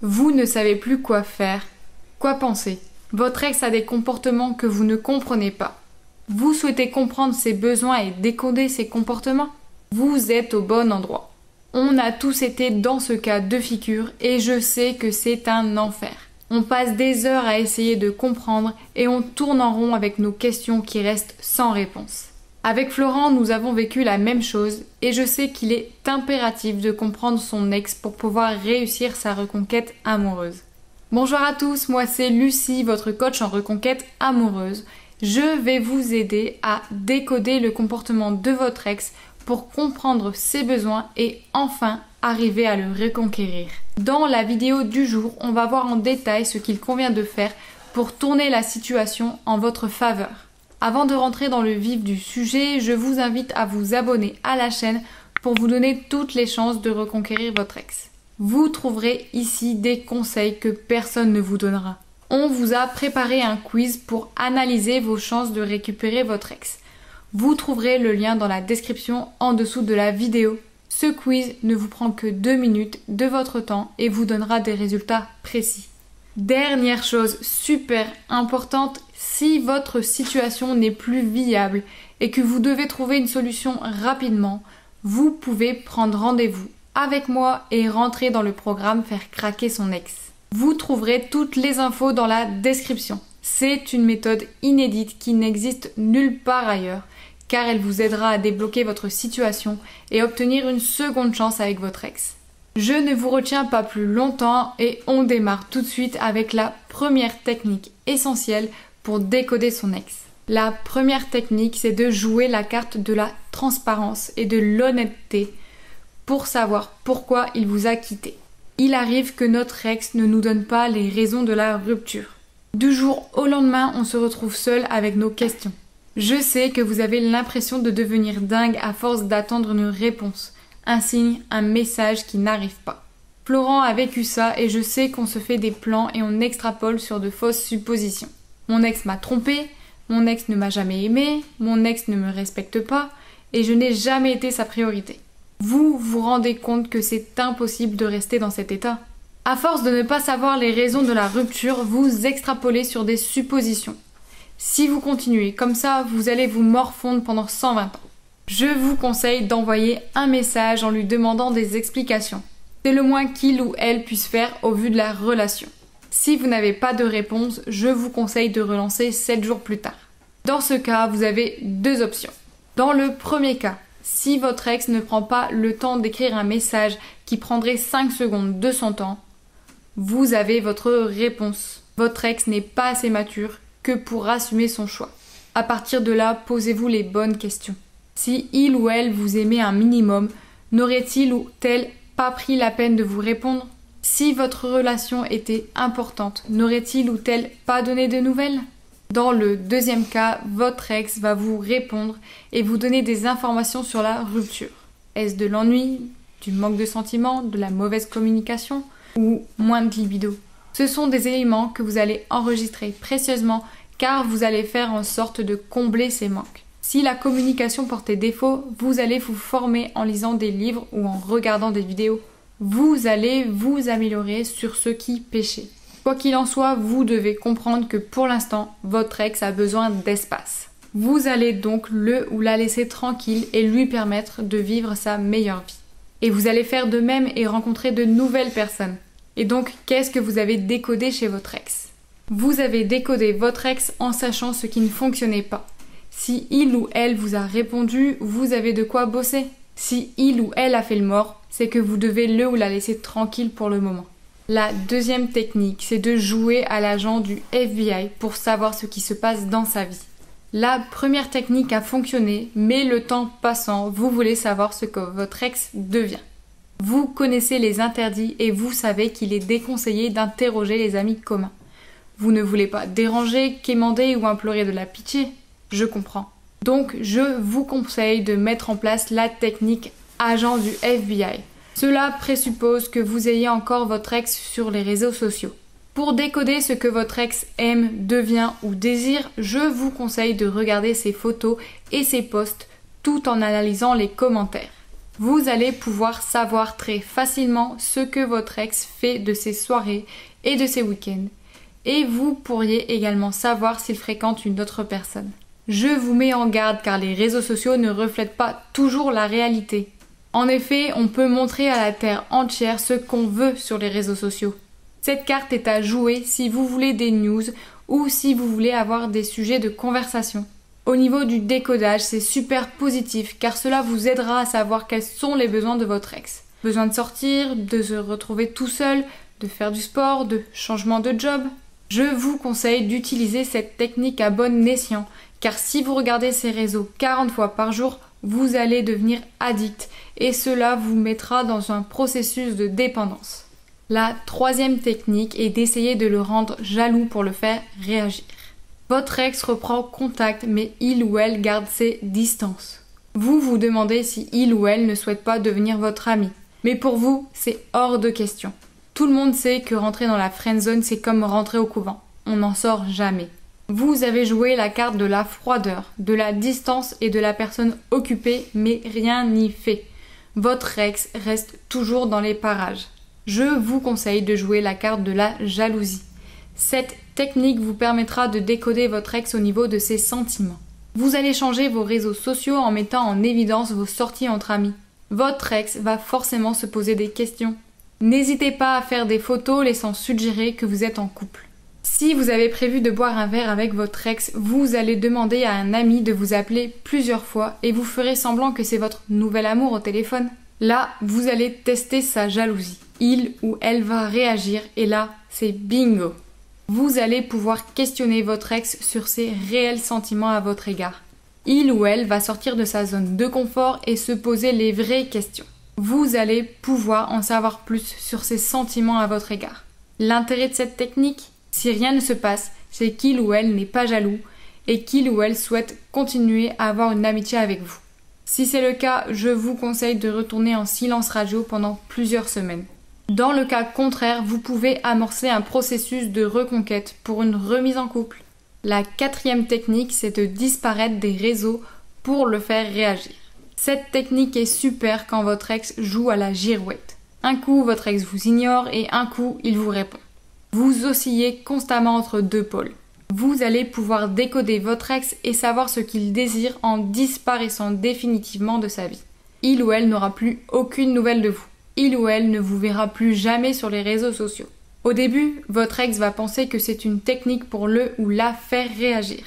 Vous ne savez plus quoi faire, quoi penser. Votre ex a des comportements que vous ne comprenez pas. Vous souhaitez comprendre ses besoins et décoder ses comportements? Vous êtes au bon endroit. On a tous été dans ce cas de figure et je sais que c'est un enfer. On passe des heures à essayer de comprendre et on tourne en rond avec nos questions qui restent sans réponse. Avec Florent, nous avons vécu la même chose et je sais qu'il est impératif de comprendre son ex pour pouvoir réussir sa reconquête amoureuse. Bonjour à tous, moi c'est Lucie, votre coach en reconquête amoureuse. Je vais vous aider à décoder le comportement de votre ex pour comprendre ses besoins et enfin arriver à le reconquérir. Dans la vidéo du jour, on va voir en détail ce qu'il convient de faire pour tourner la situation en votre faveur. Avant de rentrer dans le vif du sujet, je vous invite à vous abonner à la chaîne pour vous donner toutes les chances de reconquérir votre ex. Vous trouverez ici des conseils que personne ne vous donnera. On vous a préparé un quiz pour analyser vos chances de récupérer votre ex. Vous trouverez le lien dans la description en dessous de la vidéo. Ce quiz ne vous prend que 2 minutes de votre temps et vous donnera des résultats précis. Dernière chose super importante, si votre situation n'est plus viable et que vous devez trouver une solution rapidement, vous pouvez prendre rendez-vous avec moi et rentrer dans le programme Faire craquer son ex. Vous trouverez toutes les infos dans la description. C'est une méthode inédite qui n'existe nulle part ailleurs car elle vous aidera à débloquer votre situation et obtenir une seconde chance avec votre ex. Je ne vous retiens pas plus longtemps et on démarre tout de suite avec la première technique essentielle pour décoder son ex. La première technique, c'est de jouer la carte de la transparence et de l'honnêteté pour savoir pourquoi il vous a quitté. Il arrive que notre ex ne nous donne pas les raisons de la rupture. Du jour au lendemain, on se retrouve seul avec nos questions. Je sais que vous avez l'impression de devenir dingue à force d'attendre une réponse, un signe, un message qui n'arrive pas. Florent a vécu ça et je sais qu'on se fait des plans et on extrapole sur de fausses suppositions. Mon ex m'a trompé, mon ex ne m'a jamais aimé, mon ex ne me respecte pas et je n'ai jamais été sa priorité. Vous vous rendez compte que c'est impossible de rester dans cet état? À force de ne pas savoir les raisons de la rupture, vous extrapolez sur des suppositions. Si vous continuez comme ça, vous allez vous morfondre pendant 120 ans. Je vous conseille d'envoyer un message en lui demandant des explications. C'est le moins qu'il ou elle puisse faire au vu de la relation. Si vous n'avez pas de réponse, je vous conseille de relancer 7 jours plus tard. Dans ce cas, vous avez 2 options. Dans le premier cas, si votre ex ne prend pas le temps d'écrire un message qui prendrait 5 secondes de son temps, vous avez votre réponse. Votre ex n'est pas assez mature que pour assumer son choix. À partir de là, posez-vous les bonnes questions. Si il ou elle vous aimait un minimum, n'aurait-il ou elle pas pris la peine de vous répondre? Si votre relation était importante, n'aurait-il ou elle pas donné de nouvelles? Dans le deuxième cas, votre ex va vous répondre et vous donner des informations sur la rupture. Est-ce de l'ennui, du manque de sentiments, de la mauvaise communication ou moins de libido? Ce sont des éléments que vous allez enregistrer précieusement car vous allez faire en sorte de combler ces manques. Si la communication portait défaut, vous allez vous former en lisant des livres ou en regardant des vidéos. Vous allez vous améliorer sur ce qui péchait. Quoi qu'il en soit, vous devez comprendre que pour l'instant, votre ex a besoin d'espace. Vous allez donc le ou la laisser tranquille et lui permettre de vivre sa meilleure vie. Et vous allez faire de même et rencontrer de nouvelles personnes. Et donc, qu'est-ce que vous avez décodé chez votre ex? Vous avez décodé votre ex en sachant ce qui ne fonctionnait pas. Si il ou elle vous a répondu, vous avez de quoi bosser. Si il ou elle a fait le mort, c'est que vous devez le ou la laisser tranquille pour le moment. La deuxième technique, c'est de jouer à l'agent du FBI pour savoir ce qui se passe dans sa vie. La première technique a fonctionné, mais le temps passant, vous voulez savoir ce que votre ex devient. Vous connaissez les interdits et vous savez qu'il est déconseillé d'interroger les amis communs. Vous ne voulez pas déranger, quémander ou implorer de la pitié. Je comprends. Donc, je vous conseille de mettre en place la technique agent du FBI. Cela présuppose que vous ayez encore votre ex sur les réseaux sociaux. Pour décoder ce que votre ex aime, devient ou désire, je vous conseille de regarder ses photos et ses posts tout en analysant les commentaires. Vous allez pouvoir savoir très facilement ce que votre ex fait de ses soirées et de ses week-ends. Et vous pourriez également savoir s'il fréquente une autre personne. Je vous mets en garde car les réseaux sociaux ne reflètent pas toujours la réalité. En effet, on peut montrer à la terre entière ce qu'on veut sur les réseaux sociaux. Cette carte est à jouer si vous voulez des news ou si vous voulez avoir des sujets de conversation. Au niveau du décodage, c'est super positif car cela vous aidera à savoir quels sont les besoins de votre ex. Besoin de sortir, de se retrouver tout seul, de faire du sport, de changement de job. Je vous conseille d'utiliser cette technique à bon escient car si vous regardez ces réseaux 40 fois par jour, vous allez devenir addict et cela vous mettra dans un processus de dépendance. La troisième technique est d'essayer de le rendre jaloux pour le faire réagir. Votre ex reprend contact mais il ou elle garde ses distances. Vous vous demandez si il ou elle ne souhaite pas devenir votre ami. Mais pour vous, c'est hors de question. Tout le monde sait que rentrer dans la friendzone, c'est comme rentrer au couvent. On n'en sort jamais. Vous avez joué la carte de la froideur, de la distance et de la personne occupée, mais rien n'y fait. Votre ex reste toujours dans les parages. Je vous conseille de jouer la carte de la jalousie. Cette technique vous permettra de décoder votre ex au niveau de ses sentiments. Vous allez changer vos réseaux sociaux en mettant en évidence vos sorties entre amis. Votre ex va forcément se poser des questions. N'hésitez pas à faire des photos laissant suggérer que vous êtes en couple. Si vous avez prévu de boire un verre avec votre ex, vous allez demander à un ami de vous appeler plusieurs fois et vous ferez semblant que c'est votre nouvel amour au téléphone. Là, vous allez tester sa jalousie. Il ou elle va réagir et là, c'est bingo. Vous allez pouvoir questionner votre ex sur ses réels sentiments à votre égard. Il ou elle va sortir de sa zone de confort et se poser les vraies questions. Vous allez pouvoir en savoir plus sur ses sentiments à votre égard. L'intérêt de cette technique, si rien ne se passe, c'est qu'il ou elle n'est pas jaloux et qu'il ou elle souhaite continuer à avoir une amitié avec vous. Si c'est le cas, je vous conseille de retourner en silence radio pendant plusieurs semaines. Dans le cas contraire, vous pouvez amorcer un processus de reconquête pour une remise en couple. La quatrième technique, c'est de disparaître des réseaux pour le faire réagir. Cette technique est super quand votre ex joue à la girouette. Un coup, votre ex vous ignore et un coup, il vous répond. Vous oscillez constamment entre deux pôles. Vous allez pouvoir décoder votre ex et savoir ce qu'il désire en disparaissant définitivement de sa vie. Il ou elle n'aura plus aucune nouvelle de vous. Il ou elle ne vous verra plus jamais sur les réseaux sociaux. Au début, votre ex va penser que c'est une technique pour le ou la faire réagir.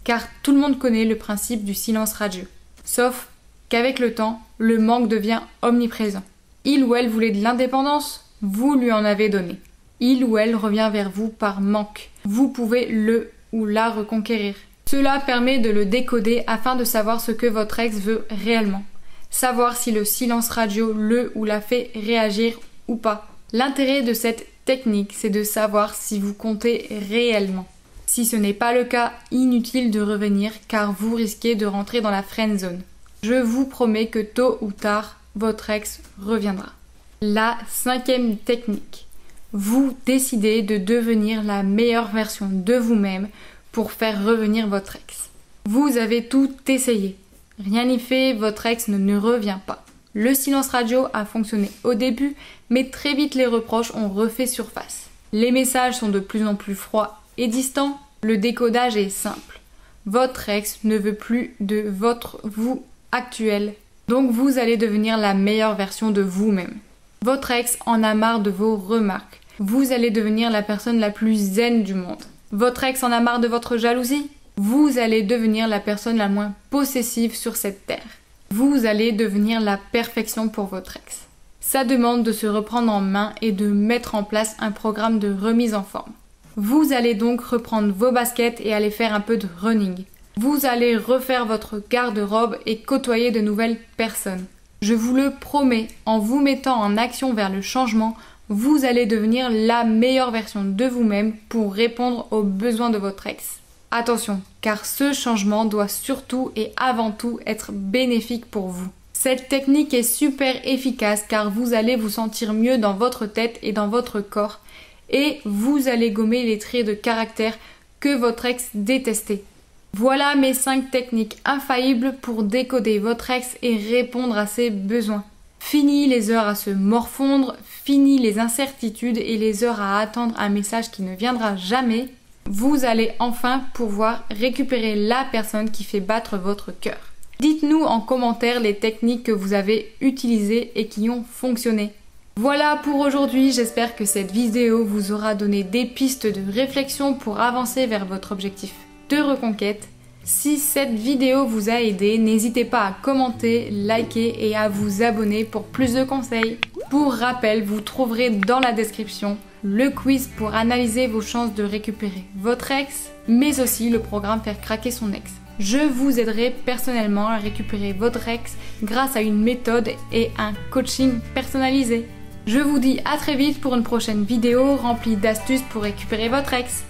Car tout le monde connaît le principe du silence radieux. Sauf qu'avec le temps, le manque devient omniprésent. Il ou elle voulait de l'indépendance, vous lui en avez donné. Il ou elle revient vers vous par manque. Vous pouvez le ou la reconquérir. Cela permet de le décoder afin de savoir ce que votre ex veut réellement. Savoir si le silence radio le ou la fait réagir ou pas. L'intérêt de cette technique, c'est de savoir si vous comptez réellement. Si ce n'est pas le cas, inutile de revenir car vous risquez de rentrer dans la friend zone. Je vous promets que tôt ou tard, votre ex reviendra. La cinquième technique. Vous décidez de devenir la meilleure version de vous-même pour faire revenir votre ex. Vous avez tout essayé. Rien n'y fait, votre ex ne revient pas. Le silence radio a fonctionné au début, mais très vite les reproches ont refait surface. Les messages sont de plus en plus froids et distants. Le décodage est simple. Votre ex ne veut plus de votre vous actuel, donc vous allez devenir la meilleure version de vous-même. Votre ex en a marre de vos remarques. Vous allez devenir la personne la plus zen du monde. Votre ex en a marre de votre jalousie. Vous allez devenir la personne la moins possessive sur cette terre. Vous allez devenir la perfection pour votre ex. Ça demande de se reprendre en main et de mettre en place un programme de remise en forme. Vous allez donc reprendre vos baskets et aller faire un peu de running. Vous allez refaire votre garde-robe et côtoyer de nouvelles personnes. Je vous le promets, en vous mettant en action vers le changement, vous allez devenir la meilleure version de vous-même pour répondre aux besoins de votre ex. Attention, car ce changement doit surtout et avant tout être bénéfique pour vous. Cette technique est super efficace car vous allez vous sentir mieux dans votre tête et dans votre corps et vous allez gommer les traits de caractère que votre ex détestait. Voilà mes 5 techniques infaillibles pour décoder votre ex et répondre à ses besoins. Fini les heures à se morfondre, fini les incertitudes et les heures à attendre un message qui ne viendra jamais. Vous allez enfin pouvoir récupérer la personne qui fait battre votre cœur. Dites-nous en commentaire les techniques que vous avez utilisées et qui ont fonctionné. Voilà pour aujourd'hui, j'espère que cette vidéo vous aura donné des pistes de réflexion pour avancer vers votre objectif de reconquête. Si cette vidéo vous a aidé, n'hésitez pas à commenter, liker et à vous abonner pour plus de conseils. Pour rappel, vous trouverez dans la description le quiz pour analyser vos chances de récupérer votre ex, mais aussi le programme Faire craquer son ex. Je vous aiderai personnellement à récupérer votre ex grâce à une méthode et un coaching personnalisé. Je vous dis à très vite pour une prochaine vidéo remplie d'astuces pour récupérer votre ex.